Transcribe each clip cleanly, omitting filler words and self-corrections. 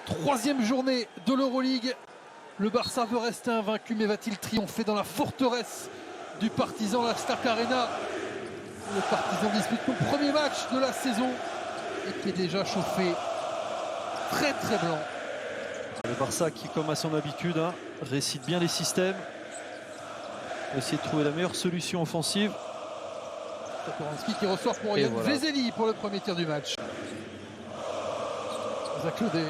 Troisième journée de l'Euroleague. Le Barça veut rester invaincu, mais va-t-il triompher dans la forteresse du Partizan, la Stark Arena? Le Partizan dispute son premier match de la saison et qui est déjà chauffé très blanc. Le Barça qui, comme à son habitude, récite bien les systèmes, essayer de trouver la meilleure solution offensive. Satoranski qui reçoit pour Yann Vezeli pour le premier tir du match. Zach Lodé.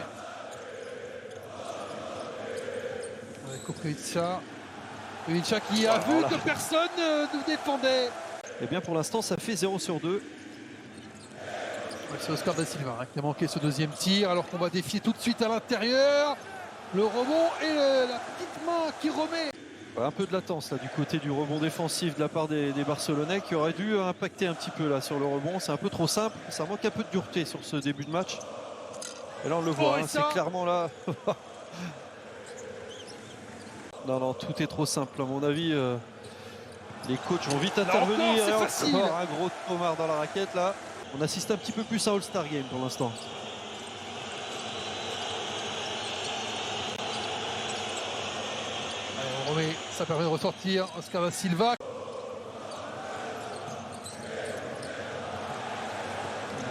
Avec Koprivica. Koprivica qui a vu que personne ne défendait. Et bien pour l'instant ça fait 0 sur 2. C'est Oscar da Silva qui a manqué ce deuxième tir alors qu'on va défier tout de suite à l'intérieur. Le rebond et la petite main qui remet. Un peu de latence là du côté du rebond défensif de la part des Barcelonais qui aurait dû impacter un petit peu là sur le rebond. C'est un peu trop simple, ça manque un peu de dureté sur ce début de match. Et là on le voit, c'est clairement là. Non, tout est trop simple à mon avis. Les coachs vont vite intervenir. C'est facile. Un gros Omar dans la raquette là. On assiste un petit peu plus à All-Star Game pour l'instant. On remet, ça permet de ressortir Oscar da Silva.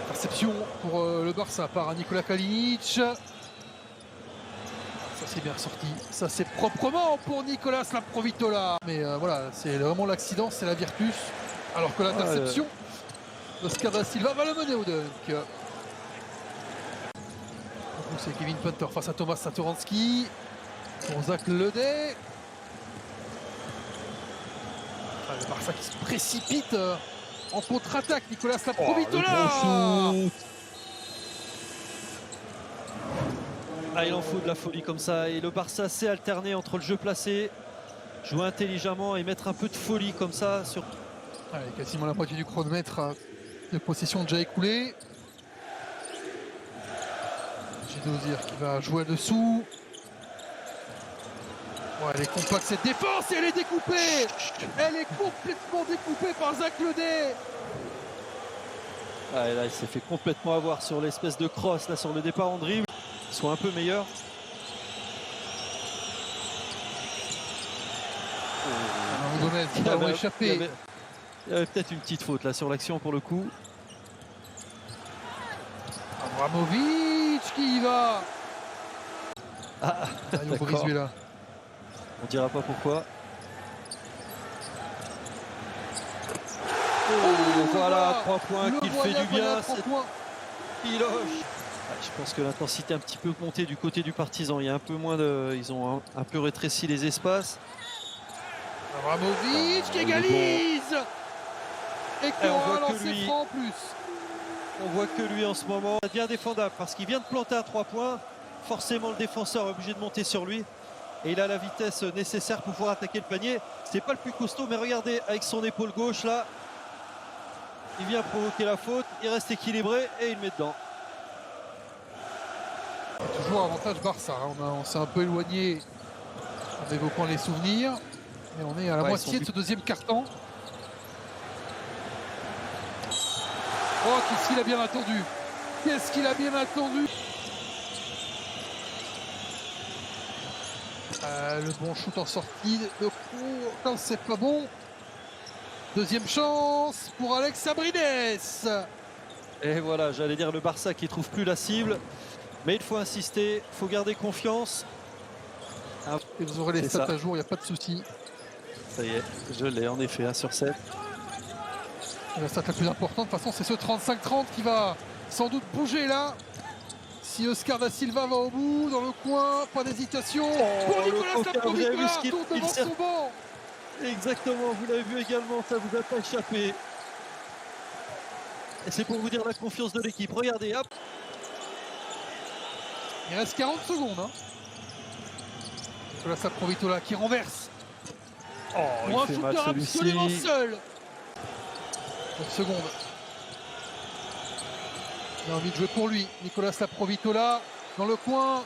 Interception pour le Barça par Nikola Kalinic. Ça c'est bien ressorti, ça c'est proprement pour Nicolas Laprovitola. Mais voilà, c'est vraiment l'accident, c'est la Virtus. Alors que l'interception d'Oscar da Silva va le mener au dunk. C'est Kevin Punter face à Thomas Satoranski. Pour Zach Lodé. Le Barça qui se précipite en contre-attaque. Nicolas Laprovitola. Il en faut de la folie comme ça. Et le Barça sait alterner entre le jeu placé, jouer intelligemment et mettre un peu de folie comme ça sur. Quasiment la moitié du chronomètre de possession déjà écoulé. Gidozir qui va jouer dessous. Elle est compacte cette défense et elle est découpée. Elle est complètement découpée par Zach Lodé. Et là il s'est fait complètement avoir sur l'espèce de cross là sur le départ en dribble. Soit un peu meilleur. Gomez qui va échapper. Il y avait peut-être une petite faute là sur l'action pour le coup. Abramovic qui y va. D'accord. On dira pas pourquoi. Voilà, 3 points qui fait du bien. Piloche. Je pense que l'intensité a un petit peu monté du côté du Partizan. Il y a un peu moins de. Ils ont un peu rétréci les espaces. Abramovic qui égalise. Et qui aura lancé franc en plus. On voit que lui en ce moment. C'est bien défendable parce qu'il vient de planter à 3 points. Forcément le défenseur est obligé de monter sur lui. Et il a la vitesse nécessaire pour pouvoir attaquer le panier. C'est pas le plus costaud, mais regardez, avec son épaule gauche là, il vient provoquer la faute, il reste équilibré et il met dedans. Toujours avantage Barça. On s'est un peu éloigné en évoquant les souvenirs. Et on est à la moitié de ce deuxième quart-temps. Oh, qu'est-ce qu'il a bien attendu. Qu'est-ce qu'il a bien attendu. Le bon shoot en sortie de cours, non c'est pas bon. Deuxième chance pour Alex Sabrines. Et voilà, j'allais dire le Barça qui trouve plus la cible, mais il faut insister, il faut garder confiance. Et vous aurez les stats à jour, il n'y a pas de souci. Ça y est, je l'ai en effet, 1 sur 7. Et la stat la plus importante, de toute façon c'est ce 35-30 qui va sans doute bouger là. Si Oscar da Silva va au bout, dans le coin, pas d'hésitation. Pour Nicolas Laprovitola, tourne devant son banc. Exactement, vous l'avez vu également, ça vous a pas échappé. Et c'est pour vous dire la confiance de l'équipe. Regardez, hop. Il reste 40 secondes. Nicolas Laprovitola qui renverse. Pour un shooter absolument seul. 9 secondes. Il a envie de jouer pour lui. Nicolas Laprovitola dans le coin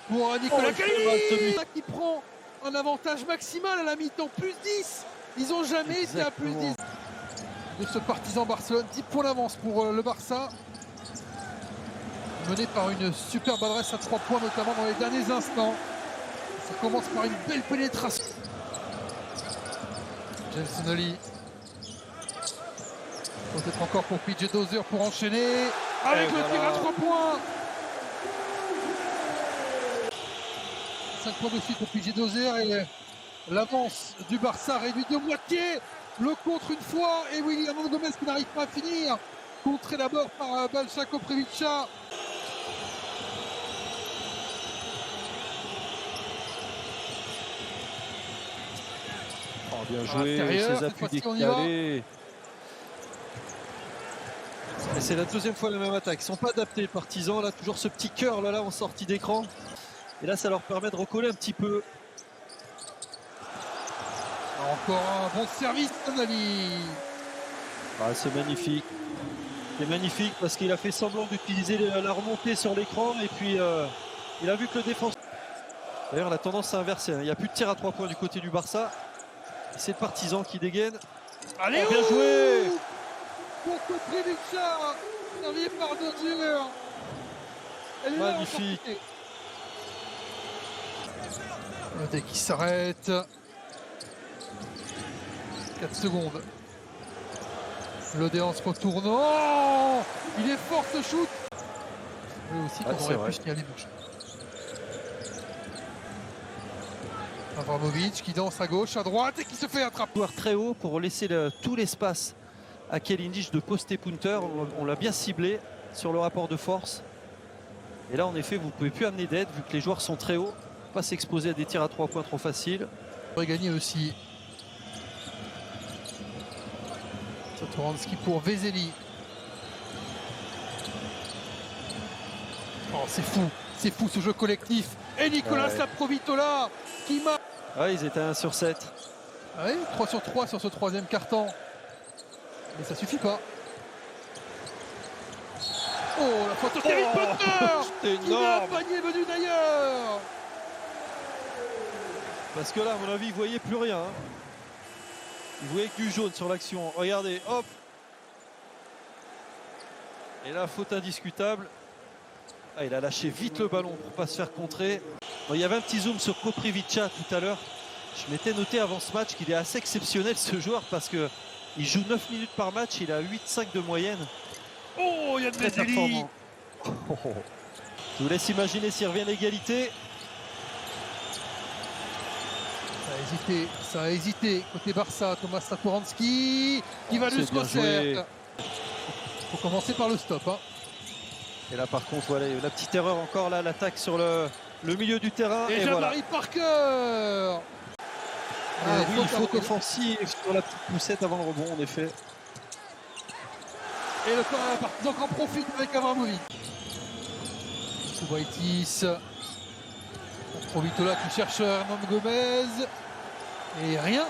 pour Nicolas Kalinic qui prend un avantage maximal à la mi-temps. Plus 10. Ils n'ont jamais été à plus 10 de ce Partizan Barcelone. 10 points d'avance pour le Barça. mené par une superbe adresse à 3 points, notamment dans les derniers instants. Ça commence par une belle pénétration. James Nunnally. Peut-être encore pour PJ Dozier pour enchaîner. Avec le tir à 3 points. 5 points de suite pour PJ Dozier et l'avance du Barça réduit de moitié. Le contre une fois et William Gomez qui n'arrive pas à finir. Contré d'abord par Balša Koprivica. Oh, bien joué, ses appuis décalés. Et c'est la deuxième fois la même attaque. Ils ne sont pas adaptés les partisans. Là, toujours ce petit cœur là en sortie d'écran. Et là, ça leur permet de recoller un petit peu. Encore un bon service, Nunnally. Ah, c'est magnifique. C'est magnifique parce qu'il a fait semblant d'utiliser la remontée sur l'écran. Et puis, il a vu que le défenseur... D'ailleurs, la tendance s'est inversée. Il n'y a plus de tir à 3 points du côté du Barça. C'est le partisan qui dégaine. Allez, bien joué pour Koprivica, servi par Dozier. Magnifique. Dès qu'il s'arrête. 4 secondes. L'Odéon se retourne. Oh, il est fort ce shoot. Lui aussi, qu'on aurait pu signaler bouche. Avramovic qui danse à gauche, à droite et qui se fait attraper. Joueur très haut pour laisser tout l'espace à Kelindich de poster punter. On l'a bien ciblé sur le rapport de force. Et là, en effet, vous ne pouvez plus amener d'aide vu que les joueurs sont très hauts. Pas s'exposer à des tirs à 3 points trop faciles. On aurait gagné aussi. Satoransky pour Vesely. Oh, c'est fou ce jeu collectif. Et Nicolas Laprovitola qui marque. Ouais, ils étaient à 1 sur 7. Ah oui, 3 sur 3 sur ce troisième carton. Mais ça suffit pas. Oh, la faute de Kevin Butler qui met un panier venu d'ailleurs. Parce que là, à mon avis, il ne voyait plus rien. Il voyait que du jaune sur l'action. Regardez, hop. Et là, faute indiscutable. Ah, il a lâché vite le ballon pour ne pas se faire contrer. Bon, il y avait un petit zoom sur Koprivica tout à l'heure. Je m'étais noté avant ce match qu'il est assez exceptionnel ce joueur parce qu'il joue 9 minutes par match. Il a 8,5 de moyenne. Oh, il y a de Vesely. Je vous laisse imaginer s'il revient à l'égalité. Ça a hésité. Côté Barça, Thomas Satoransky qui va jusqu'au cercle. Il faut commencer par le stop. Hein. Et là, par contre, voilà, la petite erreur encore, là, l'attaque sur le milieu du terrain. Et Jabari Parker. Oui, faute offensive sur la petite poussette avant le rebond, en effet. Et le partisan en profite avec Avramovic. Koubaitis. Provitola qui cherche Hernan Gomez. Et rien.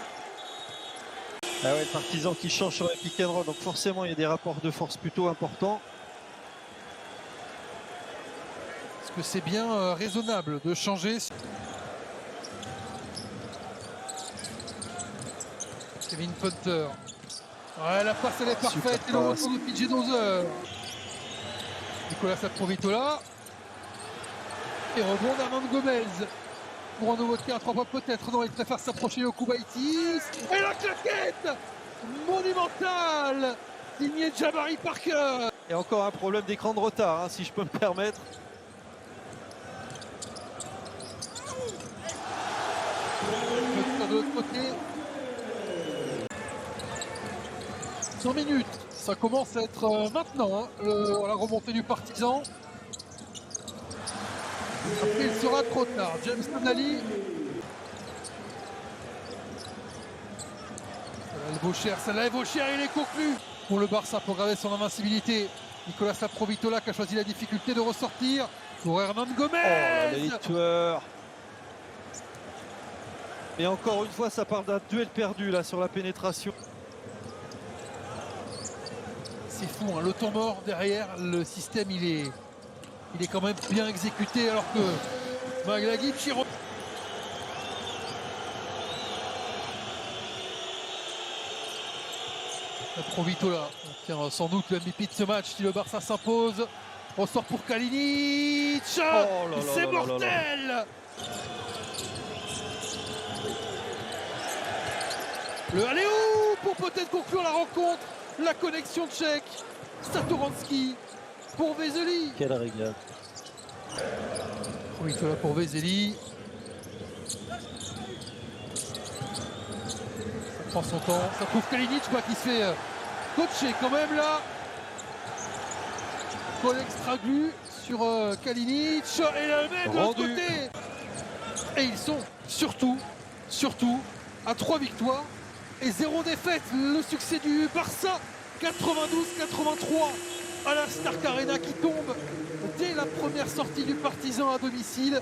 Ah ouais, le partisan qui change sur la pick and roll, donc forcément il y a des rapports de force plutôt importants. Est-ce que c'est bien raisonnable de changer? Kevin Punter. Ouais, la passe elle est parfaite et le retour de PJ Dozier. Nicolas Laprovitola. Et rebond d'Hernan Gomez. Pour un nouveau tir à 3 points peut-être. Non, il préfère s'approcher au Koubaitis. Et la claquette monumentale signée Jabari Parker. Et encore un problème d'écran de retard, hein, si je peux me permettre. De l'autre côté. 100 minutes. Ça commence à être maintenant hein, la remontée du partisan. Après, il sera trop tard. James Nunnally. Celle-là est vaut cher, il est conclu. Pour le Barça, pour garder son invincibilité. Nicolas Laprovitola qui a choisi la difficulté de ressortir. Pour Hernan Gomez. Oh, tueur. Et encore une fois, ça part d'un duel perdu là sur la pénétration. C'est fou, hein, le temps mort derrière, le système il est quand même bien exécuté alors que Maglagic Provitola, sans doute le MVP de ce match si le Barça s'impose. Ressort pour Kalinic. Oh là là c'est là là là mortel. Le allez-ou pour peut-être conclure la rencontre. La connexion tchèque. Satoransky pour Vezeli. Quelle régale. Oui, là pour Vezeli. Ça prend son temps. Ça trouve Kalinic qui se fait coacher quand même là. Paul Extraglu sur Kalinic. Et le met de l'autre côté. Et ils sont surtout à 3 victoires et 0 défaite. Le succès du Barça 92-83 à la Stark Arena qui tombe dès la première sortie du Partizan à domicile.